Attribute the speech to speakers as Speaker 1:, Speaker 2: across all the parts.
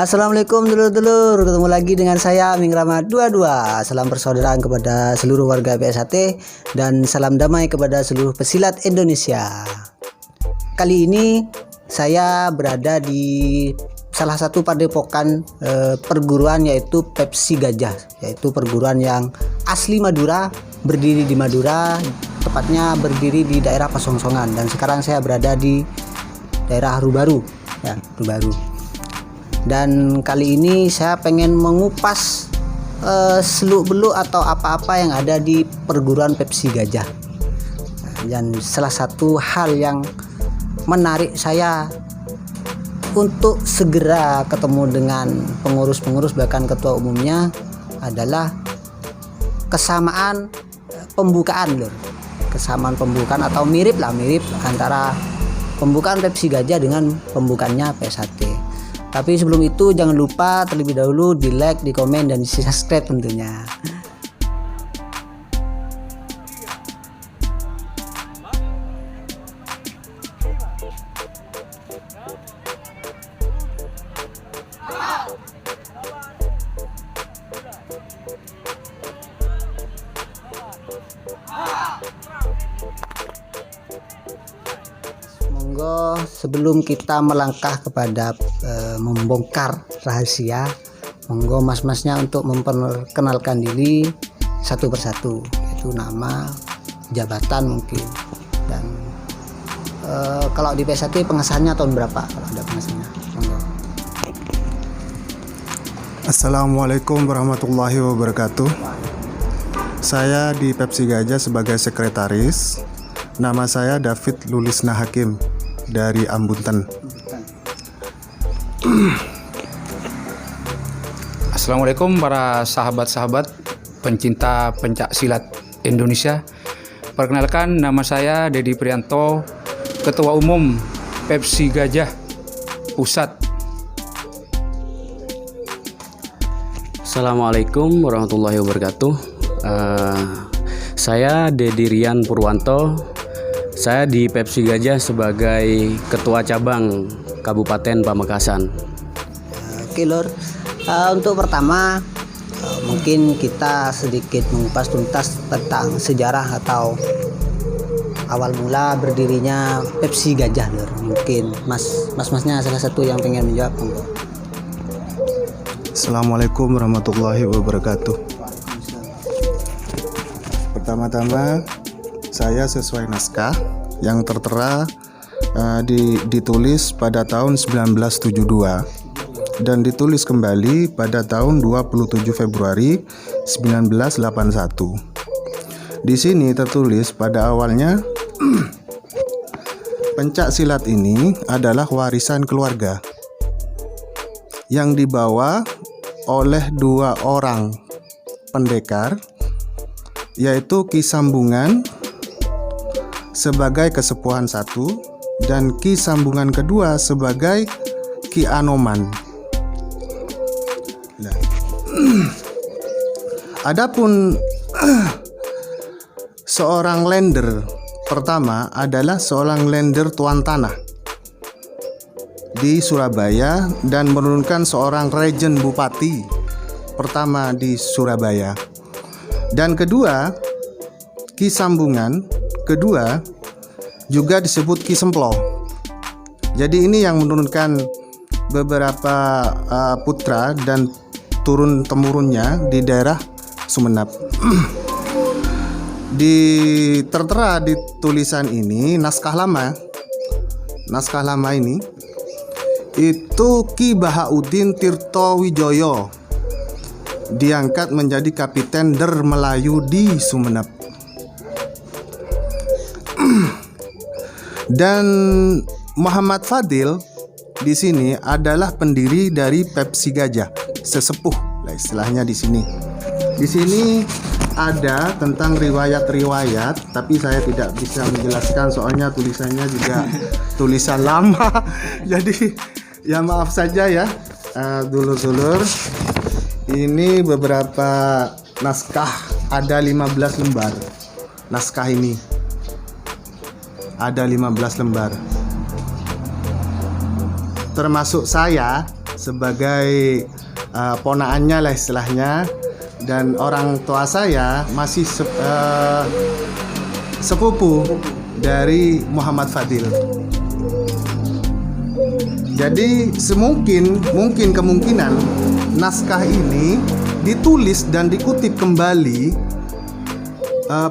Speaker 1: Assalamualaikum dulur-dulur, ketemu lagi dengan saya Aming Rama 22. Salam persaudaraan kepada seluruh warga PSHT dan salam damai kepada seluruh pesilat Indonesia. Kali ini saya berada di salah satu padepokan perguruan, yaitu Pepsi Gajah, yaitu perguruan yang asli Madura, berdiri di Madura, tepatnya berdiri di daerah Pasongsongan, dan sekarang saya berada di daerah Rubaru ya, Rubaru. Dan kali ini saya pengen mengupas seluk-beluk atau apa-apa yang ada di perguruan Pepsi Gajah. Dan salah satu hal yang menarik saya untuk segera ketemu dengan pengurus-pengurus, bahkan ketua umumnya, adalah kesamaan pembukaan, lur. Kesamaan pembukaan atau mirip antara pembukaan Pepsi Gajah dengan pembukaannya PSHT. Tapi sebelum itu jangan lupa terlebih dahulu di like, di komen, dan di subscribe tentunya. Monggo, sebelum kita melangkah kepada membongkar rahasia, monggo mas-masnya untuk memperkenalkan diri satu persatu, yaitu nama, jabatan mungkin, dan kalau di PSHT pengesahannya tahun berapa kalau ada pengesahannya. Monggo.
Speaker 2: Assalamualaikum warahmatullahi wabarakatuh. Saya di Pepsi Gajah sebagai sekretaris. Nama saya David Lulisna Hakim dari Ambunten.
Speaker 3: Assalamualaikum para sahabat-sahabat pencinta pencak silat Indonesia. Perkenalkan, nama saya Dedi Prianto, Ketua Umum Pepsi Gajah Pusat.
Speaker 4: Assalamualaikum warahmatullahi wabarakatuh. Saya Dedi Rian Purwanto. Saya di Pepsi Gajah sebagai Ketua Cabang Kabupaten Pamekasan.
Speaker 1: Oke lur, untuk pertama mungkin kita sedikit mengupas tuntas tentang sejarah atau awal mula berdirinya Pepsi Gajah, lur. Mungkin masnya salah satu yang pengen menjawab, monggo.
Speaker 2: Assalamualaikum warahmatullahi wabarakatuh. Pertama-tama, saya sesuai naskah yang tertera ditulis pada tahun 1972 dan ditulis kembali pada tahun 27 Februari 1981. Di sini tertulis pada awalnya pencak silat ini adalah warisan keluarga yang dibawa oleh dua orang pendekar, yaitu Ki Sambungan sebagai kesepuhan satu dan Ki Sambungan kedua sebagai Ki Anoman. Nah, adapun seorang lender pertama adalah seorang lender tuan tanah di Surabaya dan menurunkan seorang regen bupati pertama di Surabaya. Dan kedua, Ki Sambungan kedua juga disebut Ki Semplo. Jadi ini yang menurunkan beberapa putra dan turun temurunnya di daerah Sumeneb. Tertera di tulisan ini naskah lama ini itu Ki Bahaudin Tirto Wijoyo diangkat menjadi kapiten Der Melayu di Sumeneb. Dan Muhammad Fadil di sini adalah pendiri dari Pepsi Gajah, sesepuh lah istilahnya di sini. Di sini ada tentang riwayat-riwayat, tapi saya tidak bisa menjelaskan soalnya tulisannya juga tulisan lama. Jadi ya maaf saja ya, dulur-dulur. Ini beberapa naskah, ada 15 lembar. Naskah ini ada 15 lembar. Termasuk saya sebagai ponaannya lah istilahnya, dan orang tua saya masih sepupu dari Muhammad Fadil. Jadi kemungkinan naskah ini ditulis dan dikutip kembali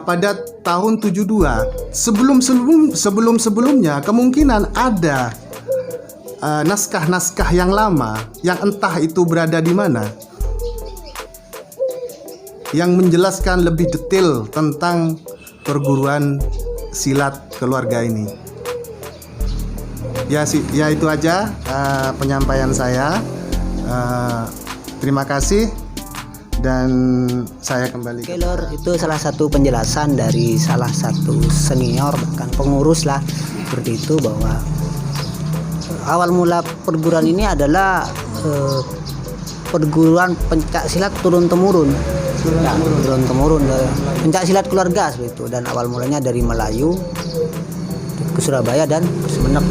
Speaker 2: pada tahun 72. Sebelumnya kemungkinan ada naskah-naskah yang lama yang entah itu berada di mana, yang menjelaskan lebih detail tentang perguruan silat keluarga ini. Ya itu aja penyampaian saya. Terima kasih dan saya kembali.
Speaker 1: Oke Lor, itu salah satu penjelasan dari salah satu senior bahkan pengurus lah seperti itu, bahwa awal mula perguruan ini adalah perguruan pencak silat turun temurun. Turun temurun pencak silat keluarga seperti itu, dan awal mulanya dari Melayu ke Surabaya dan ke Sumeneb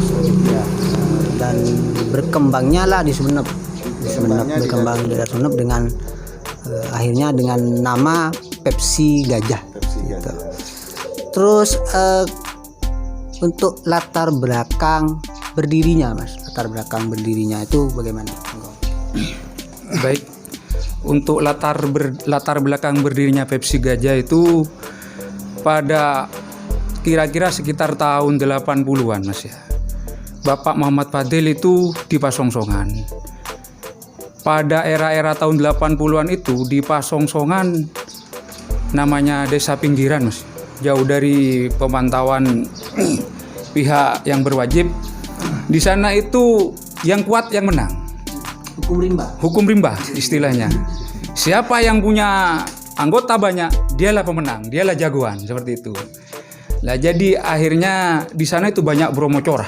Speaker 1: ya. Dan berkembangnya lah di Sumeneb, berkembang di Sumeneb dengan akhirnya dengan nama Pepsi Gajah. Gitu. Terus untuk latar belakang berdirinya Mas, latar belakang berdirinya itu bagaimana?
Speaker 3: Baik, untuk latar belakang berdirinya Pepsi Gajah itu pada kira-kira sekitar tahun 80-an Mas ya. Bapak Muhammad Fadil itu di Pasongsongan. Pada era-era tahun 80-an itu di Pasongsongan namanya desa pinggiran Mas. Jauh dari pemantauan pihak yang berwajib. Di sana itu yang kuat yang menang. Hukum rimba istilahnya. Siapa yang punya anggota banyak, dialah pemenang, dialah jagoan, seperti itu. Nah, jadi akhirnya di sana itu banyak bromo corah.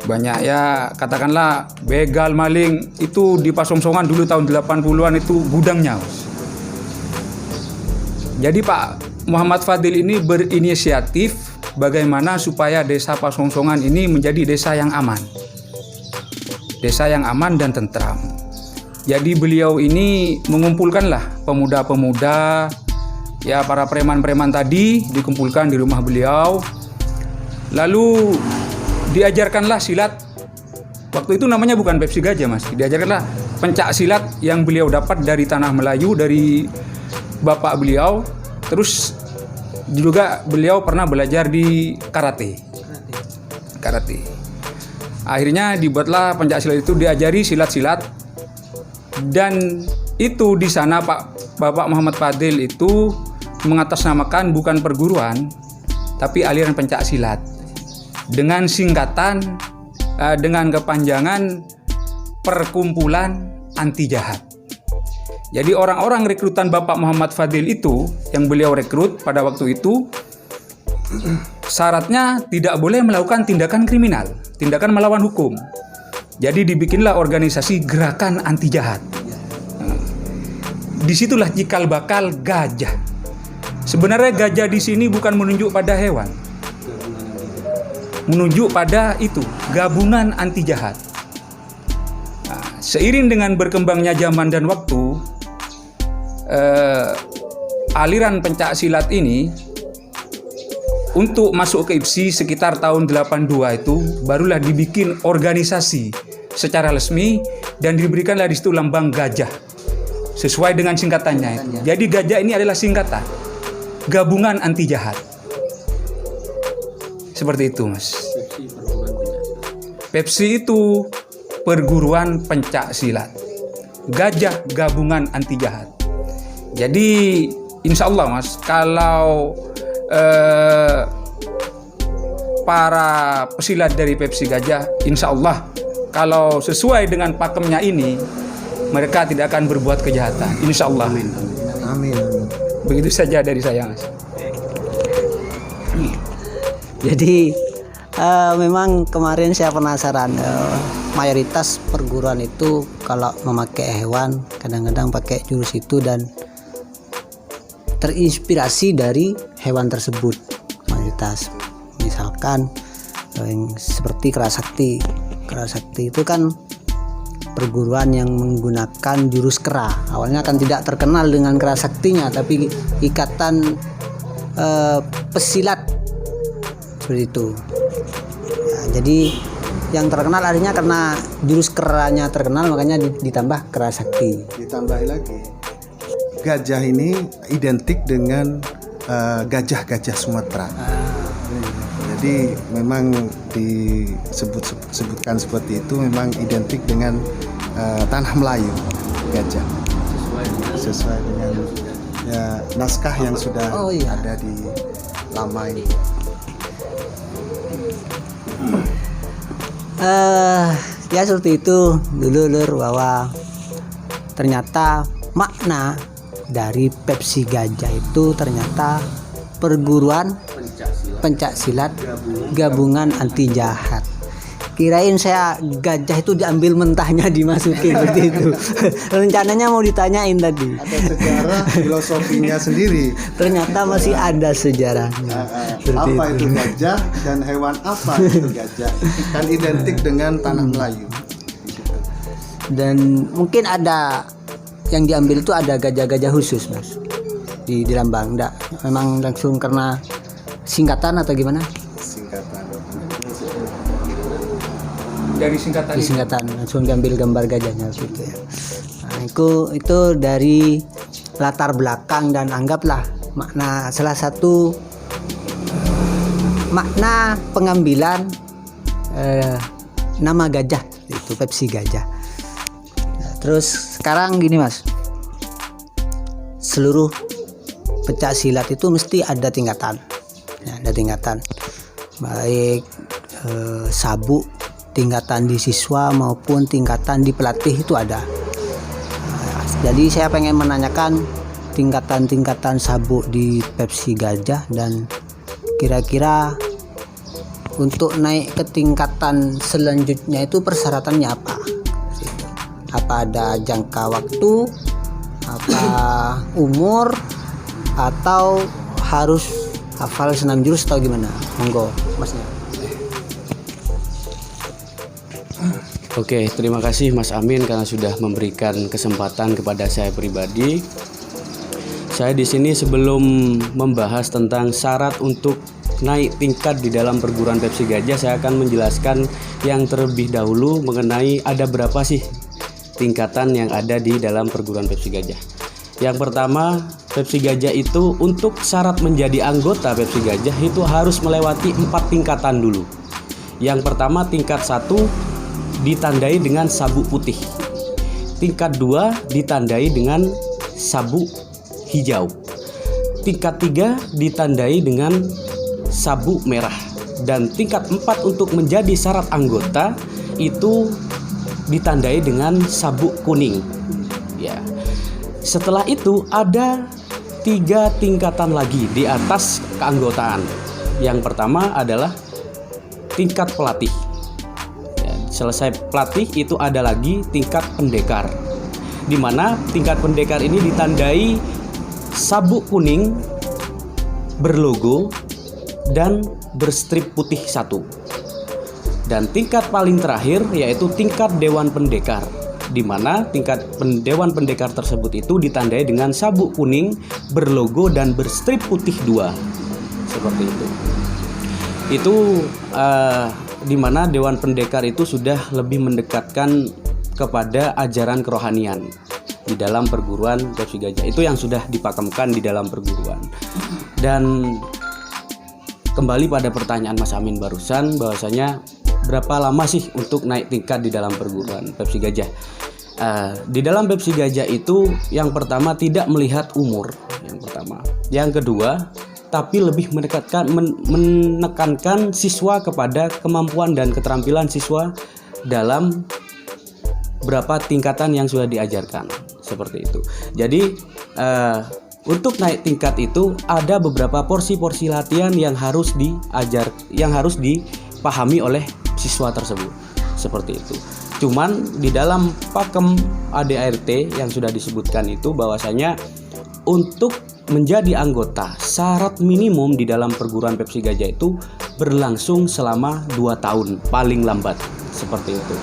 Speaker 3: Banyak ya, katakanlah begal, maling, itu di Pasongsongan dulu tahun 80-an itu gudangnya. Jadi Pak Muhammad Fadil ini berinisiatif bagaimana supaya desa Pasongsongan ini menjadi desa yang aman. Desa yang aman dan tentram. Jadi beliau ini mengumpulkanlah pemuda-pemuda, ya para preman-preman tadi dikumpulkan di rumah beliau. Lalu diajarkanlah silat. Waktu itu namanya bukan Pepsi Gajah Mas. Diajarkanlah pencak silat yang beliau dapat dari tanah Melayu, dari bapak beliau. Terus juga beliau pernah belajar di karate. Akhirnya dibuatlah pencak silat itu, diajari silat-silat. Dan itu di sana Bapak Muhammad Fadil itu mengatasnamakan bukan perguruan, tapi aliran pencak silat. Dengan singkatan, dengan kepanjangan Perkumpulan Anti Jahat. Jadi orang-orang rekrutan Bapak Muhammad Fadil itu, yang beliau rekrut pada waktu itu, syaratnya tidak boleh melakukan tindakan kriminal, tindakan melawan hukum. Jadi dibikinlah organisasi Gerakan Anti Jahat. Disitulah cikal bakal gajah. Sebenarnya gajah di sini bukan menunjuk pada hewan, menunjuk pada itu gabungan anti jahat. Nah, seiring dengan berkembangnya zaman dan waktu, aliran pencak silat ini untuk masuk ke IPSI sekitar tahun 82 itu barulah dibikin organisasi secara resmi dan diberikanlah di situ lambang gajah sesuai dengan singkatannya. Jadi gajah ini adalah singkatan Gabungan Anti Jahat. Seperti itu Mas. Pepsi itu perguruan pencak silat, gajah Gabungan Anti Jahat. Jadi insya Allah Mas, kalau para pesilat dari Pepsi Gajah, insya Allah kalau sesuai dengan pakemnya ini, mereka tidak akan berbuat kejahatan, insya Allah.
Speaker 2: Amin.
Speaker 3: Begitu saja dari saya Mas.
Speaker 1: Jadi memang kemarin saya penasaran, mayoritas perguruan itu kalau memakai hewan kadang-kadang pakai jurus itu dan terinspirasi dari hewan tersebut. Mayoritas misalkan seperti Kerasakti itu kan perguruan yang menggunakan jurus kera. Awalnya kan tidak terkenal dengan kera saktinya, tapi ikatan pesilat seperti itu. Ya, jadi yang terkenal artinya karena jurus keranya terkenal, makanya ditambah kera sakti.
Speaker 2: Ditambahi lagi, gajah ini identik dengan gajah-gajah Sumatera. Jadi memang disebutkan seperti itu, memang identik dengan tanah Melayu gajah. Sesuai dengan ya, naskah yang sudah ada di lama ini.
Speaker 1: Ya seperti itu dulu Lur, bahwa ternyata makna dari Pepsi Gajah itu ternyata perguruan pencak silat gabungan anti jahat. Kirain saya gajah itu diambil mentahnya dimasukin seperti itu. Rencananya mau ditanyain tadi.
Speaker 2: Ada sejarah filosofinya sendiri.
Speaker 1: Ternyata masih ada sejarahnya.
Speaker 2: Apa itu gajah dan hewan apa itu gajah? Kan identik dengan tanah Melayu.
Speaker 1: Dan mungkin ada yang diambil itu ada gajah-gajah khusus, Mas. Di Lambang enggak? Memang langsung karena singkatan atau gimana?
Speaker 3: Dari singkatan
Speaker 1: Di singkatan langsung diambil gambar gajahnya gitu ya. Nah, itu dari latar belakang dan anggaplah makna salah satu makna pengambilan nama gajah itu Pepsi Gajah. Nah, terus sekarang gini Mas, seluruh pencak silat itu mesti ada tingkatan. Ya, ada tingkatan baik sabuk, tingkatan di siswa maupun tingkatan di pelatih itu ada. Nah, jadi saya pengen menanyakan tingkatan-tingkatan sabuk di Pepsi Gajah, dan kira-kira untuk naik ke tingkatan selanjutnya itu persyaratannya apa? Apa ada jangka waktu, apa umur, atau harus hafal 6 jurus atau gimana? Monggo Masnya.
Speaker 4: Oke, terima kasih Mas Amin karena sudah memberikan kesempatan kepada saya pribadi. Saya di sini sebelum membahas tentang syarat untuk naik tingkat di dalam perguruan Pepsi Gajah, saya akan menjelaskan yang terlebih dahulu mengenai ada berapa sih tingkatan yang ada di dalam perguruan Pepsi Gajah. Yang pertama, Pepsi Gajah itu untuk syarat menjadi anggota Pepsi Gajah itu harus melewati 4 tingkatan dulu. Yang pertama, tingkat 1 ditandai dengan sabuk putih. Tingkat 2 ditandai dengan sabuk hijau. Tingkat 3 ditandai dengan sabuk merah. Dan tingkat 4 untuk menjadi syarat anggota itu ditandai dengan sabuk kuning. Ya. Setelah itu ada 3 tingkatan lagi di atas keanggotaan. Yang pertama adalah tingkat pelatih. Selesai pelatih itu ada lagi tingkat pendekar, di mana tingkat pendekar ini ditandai sabuk kuning berlogo dan berstrip putih 1. Dan tingkat paling terakhir yaitu tingkat dewan pendekar, di mana tingkat dewan pendekar tersebut itu ditandai dengan sabuk kuning berlogo dan berstrip putih 2. Seperti itu. Itu di mana dewan pendekar itu sudah lebih mendekatkan kepada ajaran kerohanian di dalam perguruan Pepsi Gajah. Itu yang sudah dipakemkan di dalam perguruan. Dan kembali pada pertanyaan Mas Amin barusan, bahwasanya berapa lama sih untuk naik tingkat di dalam perguruan Pepsi Gajah? Di dalam Pepsi Gajah itu yang pertama tidak melihat umur, yang pertama. Yang kedua, tapi lebih menekankan siswa kepada kemampuan dan keterampilan siswa dalam berapa tingkatan yang sudah diajarkan, seperti itu. Jadi untuk naik tingkat itu ada beberapa porsi-porsi latihan yang harus dipahami oleh siswa tersebut, seperti itu. Cuman di dalam pakem ADART yang sudah disebutkan itu bahwasanya untuk menjadi anggota, syarat minimum di dalam perguruan Pepsi Gajah itu berlangsung selama 2 tahun paling lambat, seperti itu.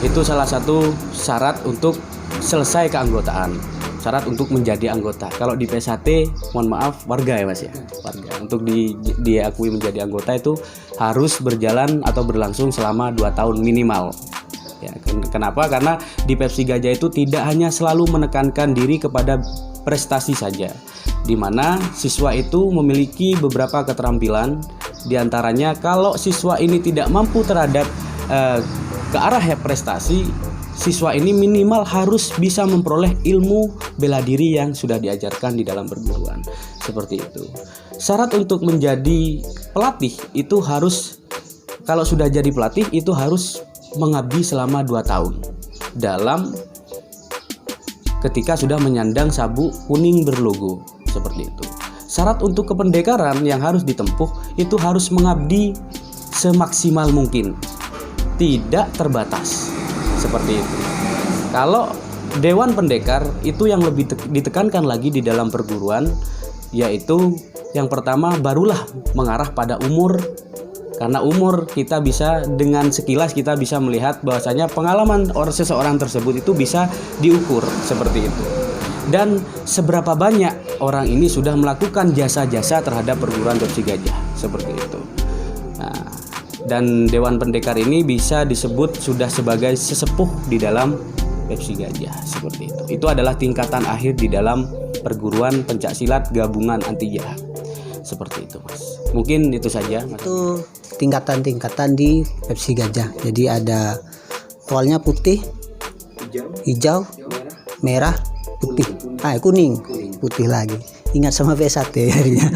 Speaker 4: Itu salah satu syarat untuk selesai keanggotaan, syarat untuk menjadi anggota. Kalau di PSHT, mohon maaf, warga ya Mas ya, warga. Untuk diakui menjadi anggota itu harus berjalan atau berlangsung selama 2 tahun minimal. Ya, kenapa? Karena di Pepsi Gajah itu tidak hanya selalu menekankan diri kepada prestasi saja, di mana siswa itu memiliki beberapa keterampilan. Di antaranya kalau siswa ini tidak mampu terhadap ke arah prestasi, siswa ini minimal harus bisa memperoleh ilmu bela diri yang sudah diajarkan di dalam perguruan. Seperti itu. Syarat untuk menjadi pelatih itu harus, kalau sudah jadi pelatih itu harus mengabdi selama 2 tahun dalam ketika sudah menyandang sabuk kuning berlogo, seperti itu. Syarat untuk kependekaran yang harus ditempuh itu harus mengabdi semaksimal mungkin, tidak terbatas, seperti itu. Kalau Dewan Pendekar itu yang lebih ditekankan lagi di dalam perguruan, yaitu yang pertama barulah mengarah pada umur. Karena umur kita bisa, dengan sekilas kita bisa melihat bahwasanya pengalaman seseorang tersebut itu bisa diukur seperti itu. Dan seberapa banyak orang ini sudah melakukan jasa-jasa terhadap perguruan Pepsi Gajah, seperti itu. Nah, dan Dewan Pendekar ini bisa disebut sudah sebagai sesepuh di dalam Pepsi Gajah, seperti itu. Itu adalah tingkatan akhir di dalam perguruan pencaksilat gabungan anti jahat. Seperti itu Mas. Mungkin itu saja Mas.
Speaker 1: Itu tingkatan-tingkatan di Pepsi Gajah. Jadi ada awalnya putih, hijau, merah, putih, kuning, putih lagi. Ingat sama PSHT jadinya.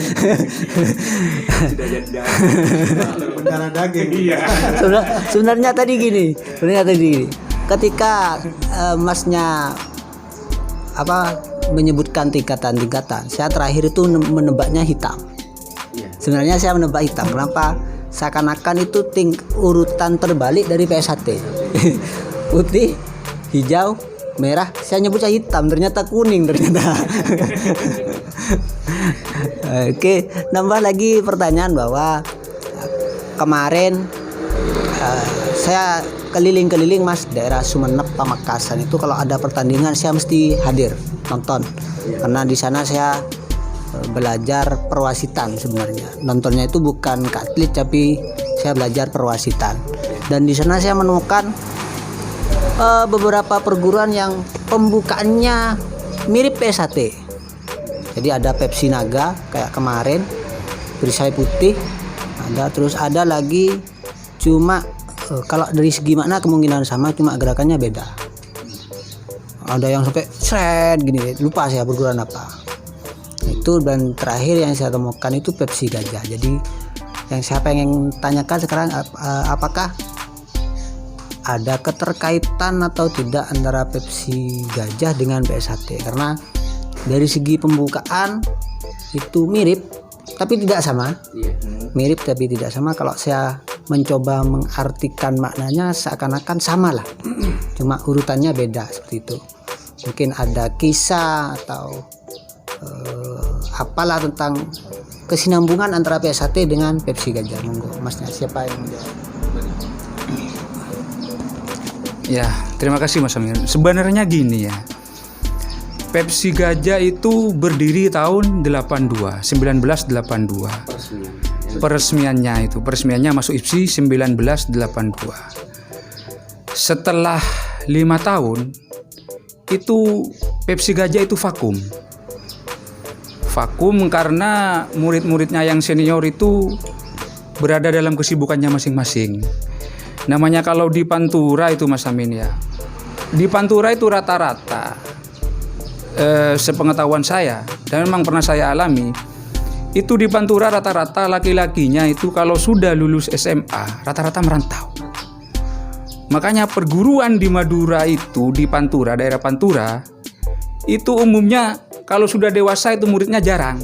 Speaker 2: Berdarah daging. Iya.
Speaker 1: Sebenarnya tadi gini. Ketika Masnya menyebutkan tingkatan-tingkatan, saya terakhir itu menebaknya hitam. Sebenarnya saya menebak hitam. Kenapa? Seakan-akan itu urutan terbalik dari PSHT. Putih, hijau, merah. Saya nyebutnya hitam, ternyata kuning ternyata. Oke, nambah lagi pertanyaan bahwa kemarin saya keliling-keliling Mas, daerah Sumeneb, Pamekasan itu kalau ada pertandingan saya mesti hadir nonton. Karena di sana saya belajar perwasitan sebenarnya. Nontonnya itu bukan ke atlet tapi saya belajar perwasitan. Dan di sana saya menemukan beberapa perguruan yang pembukaannya mirip PSHT. Jadi ada Pepsi Naga kayak kemarin, perisai putih, terus ada lagi cuma kalau dari segi makna kemungkinan sama, cuma gerakannya beda. Ada yang sampai shred gini, lupa saya perguruan apa. Itu, dan terakhir yang saya temukan itu Pepsi Gajah. Jadi yang saya pengen tanyakan sekarang, apakah ada keterkaitan atau tidak antara Pepsi Gajah dengan PSHT? Karena dari segi pembukaan itu mirip tapi tidak sama. Mirip tapi tidak sama. Kalau saya mencoba mengartikan maknanya seakan-akan sama lah, cuma urutannya beda, seperti itu. Mungkin ada kisah atau apalah tentang kesinambungan antara PSHT dengan Pepsi Gajah. Monggo Masnya, siapa yang menjawab?
Speaker 3: Ya, terima kasih Mas Amir. Sebenarnya gini ya, Pepsi Gajah itu berdiri tahun 1982. Peresmiannya masuk IPSI 1982. Setelah 5 tahun itu Pepsi Gajah itu vakum karena murid-muridnya yang senior itu berada dalam kesibukannya masing-masing. Namanya kalau di Pantura itu Mas Amin ya, di Pantura itu rata-rata sepengetahuan saya dan memang pernah saya alami, itu di Pantura rata-rata laki-lakinya itu kalau sudah lulus SMA rata-rata merantau. Makanya perguruan di Madura itu, di Pantura, daerah Pantura itu umumnya kalau sudah dewasa itu muridnya jarang.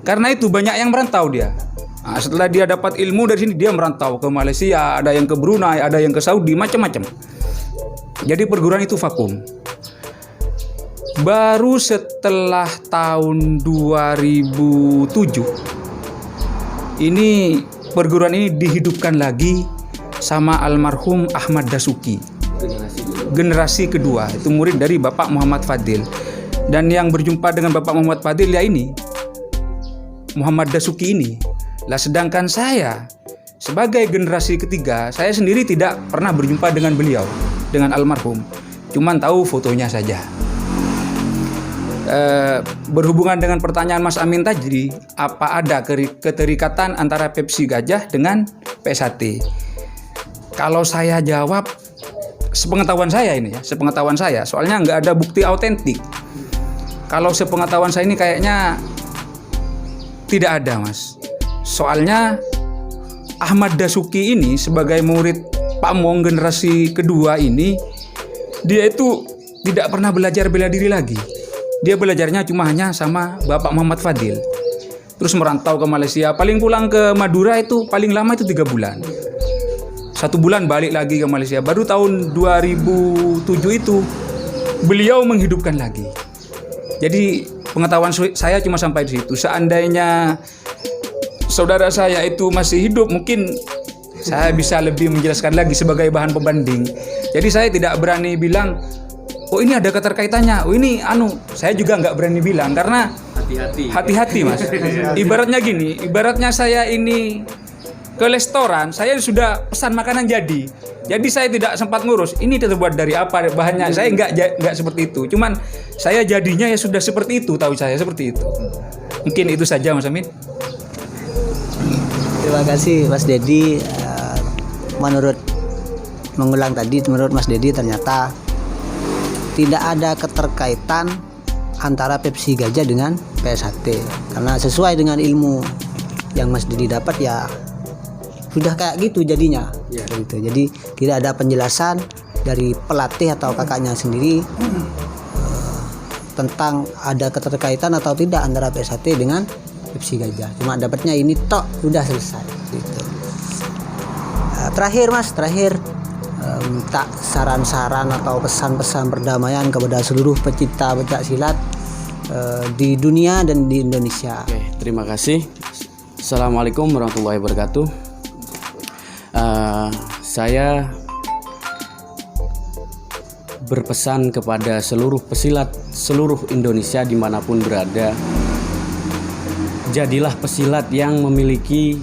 Speaker 3: Karena itu banyak yang merantau dia. Nah, setelah dia dapat ilmu dari sini dia merantau ke Malaysia, ada yang ke Brunei, ada yang ke Saudi, macam-macam. Jadi perguruan itu vakum. Baru setelah tahun 2007 ini perguruan ini dihidupkan lagi sama almarhum Ahmad Dasuki. Generasi kedua, itu murid dari Bapak Muhammad Fadil. Dan yang berjumpa dengan Bapak Muhammad Fadil ya ini, Muhammad Dasuki ini. Lah sedangkan saya sebagai generasi ketiga, saya sendiri tidak pernah berjumpa dengan beliau, dengan almarhum. Cuman tahu fotonya saja. Berhubungan dengan pertanyaan Mas Amin tadi, apa ada keterikatan antara Pepsi Gajah dengan PSHT? Kalau saya jawab, sepengetahuan saya ini ya, sepengetahuan saya, soalnya nggak ada bukti autentik. Kalau sepengetahuan saya ini kayaknya tidak ada, Mas. Soalnya Ahmad Dasuki ini sebagai murid Pak Mong generasi kedua ini, dia itu tidak pernah belajar bela diri lagi. Dia belajarnya cuma hanya sama Bapak Muhammad Fadil. Terus merantau ke Malaysia, paling pulang ke Madura itu paling lama itu 3 bulan. 1 bulan balik lagi ke Malaysia. Baru tahun 2007 itu beliau menghidupkan lagi. Jadi pengetahuan saya cuma sampai di situ. Seandainya saudara saya itu masih hidup, mungkin saya bisa lebih menjelaskan lagi sebagai bahan pembanding. Jadi saya tidak berani bilang, oh ini ada keterkaitannya, oh ini saya juga nggak berani bilang karena hati-hati Mas. Ibaratnya gini, ibaratnya saya ini ke restoran, saya sudah pesan makanan jadi saya tidak sempat ngurus ini terbuat dari apa bahannya, saya nggak seperti itu. Cuman saya jadinya ya sudah seperti itu, tahu saya seperti itu. Mungkin itu saja Mas Amin.
Speaker 1: Terima kasih Mas Dedi. Mengulang tadi, menurut Mas Dedi ternyata tidak ada keterkaitan antara Pepsi Gajah dengan PSHT, karena sesuai dengan ilmu yang Mas Dedi dapat ya sudah kayak gitu jadinya ya. Gitu. Jadi tidak ada penjelasan dari pelatih atau kakaknya sendiri tentang ada keterkaitan atau tidak antara PSHT dengan Pepsi Gajah. Cuma dapatnya ini tok, udah selesai gitu. Terakhir minta saran-saran atau pesan-pesan perdamaian kepada seluruh pecinta pencak silat di dunia dan di Indonesia.
Speaker 4: Oke, terima kasih. Assalamualaikum warahmatullahi wabarakatuh. Saya berpesan kepada seluruh pesilat seluruh Indonesia dimanapun berada, jadilah pesilat yang memiliki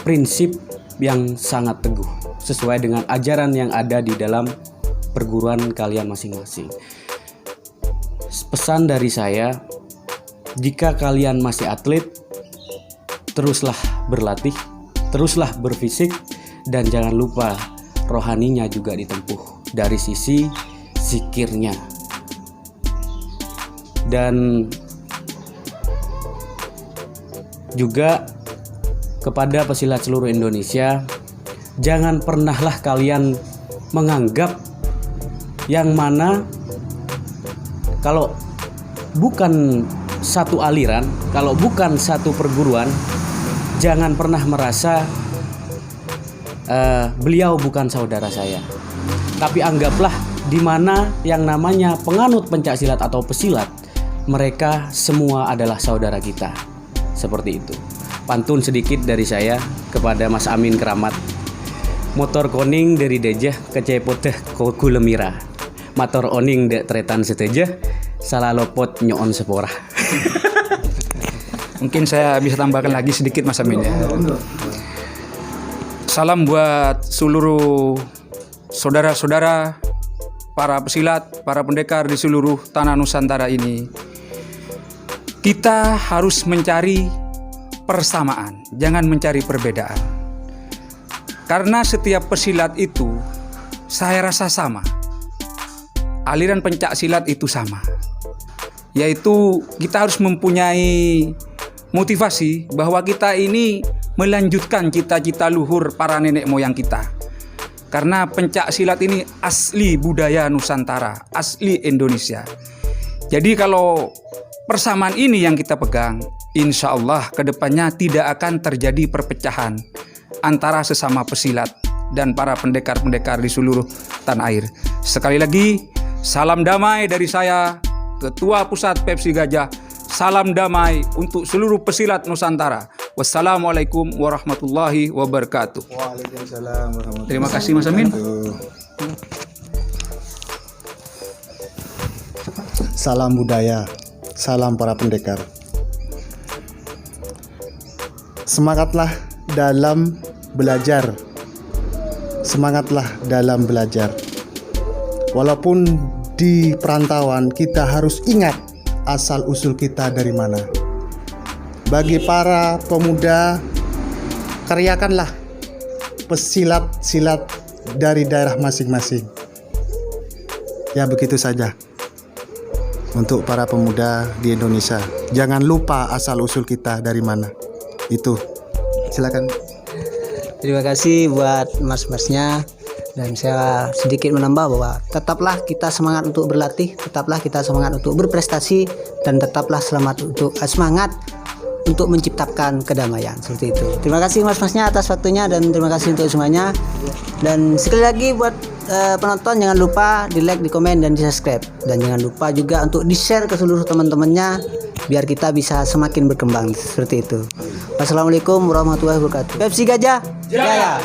Speaker 4: prinsip yang sangat teguh sesuai dengan ajaran yang ada di dalam perguruan kalian masing-masing. Pesan dari saya, jika kalian masih atlet, teruslah berlatih, teruslah berfisik, dan jangan lupa rohaninya juga ditempuh dari sisi zikirnya. Dan juga kepada pesilat seluruh Indonesia, jangan pernahlah kalian menganggap yang mana kalau bukan satu aliran, kalau bukan satu perguruan, jangan pernah merasa beliau bukan saudara saya. Tapi anggaplah di mana yang namanya penganut pencak silat atau pesilat, mereka semua adalah saudara kita. Seperti itu. Pantun sedikit dari saya kepada Mas Amin Keramat. Motor koning dari dejah kecepoteh kulemira. Motor oning dek tretan setejah salah lopot nyoon seporah.
Speaker 3: Mungkin saya bisa tambahkan lagi sedikit Mas Amin ya. Salam buat seluruh saudara-saudara para pesilat, para pendekar di seluruh tanah Nusantara ini. Kita harus mencari persamaan, jangan mencari perbedaan. Karena setiap pesilat itu saya rasa sama. Aliran pencak silat itu sama. Yaitu kita harus mempunyai motivasi bahwa kita ini melanjutkan cita-cita luhur para nenek moyang kita. Karena pencak silat ini asli budaya Nusantara, asli Indonesia. Jadi kalau persamaan ini yang kita pegang, insya Allah kedepannya tidak akan terjadi perpecahan antara sesama pesilat dan para pendekar-pendekar di seluruh tanah air. Sekali lagi, salam damai dari saya, Ketua Pusat Pepsi Gajah, Salam damai untuk seluruh pesilat Nusantara. Wassalamualaikum warahmatullahi wabarakatuh.
Speaker 2: Waalaikumsalam warahmatullahi
Speaker 3: Terima kasih Mas Amin.
Speaker 2: Salam budaya, salam para pendekar. Semangatlah dalam belajar. Semangatlah dalam belajar. Walaupun di perantauan kita harus ingat asal usul kita dari mana. Bagi para pemuda, karyakanlah pesilat-silat dari daerah masing-masing. Ya, begitu saja. Untuk para pemuda di Indonesia, jangan lupa asal usul kita dari mana. Itu. Silakan.
Speaker 1: Terima kasih buat mas-masnya. Dan saya sedikit menambah bahwa tetaplah kita semangat untuk berlatih, tetaplah kita semangat untuk berprestasi, dan tetaplah semangat untuk menciptakan kedamaian, seperti itu. Terima kasih mas-masnya atas waktunya, dan terima kasih untuk semuanya. Dan sekali lagi buat penonton, jangan lupa di like, di komen, dan di subscribe. Dan jangan lupa juga untuk di share ke seluruh teman-temannya, biar kita bisa semakin berkembang, seperti itu. Wassalamualaikum warahmatullahi wabarakatuh. Pepsi Gajah Jaya.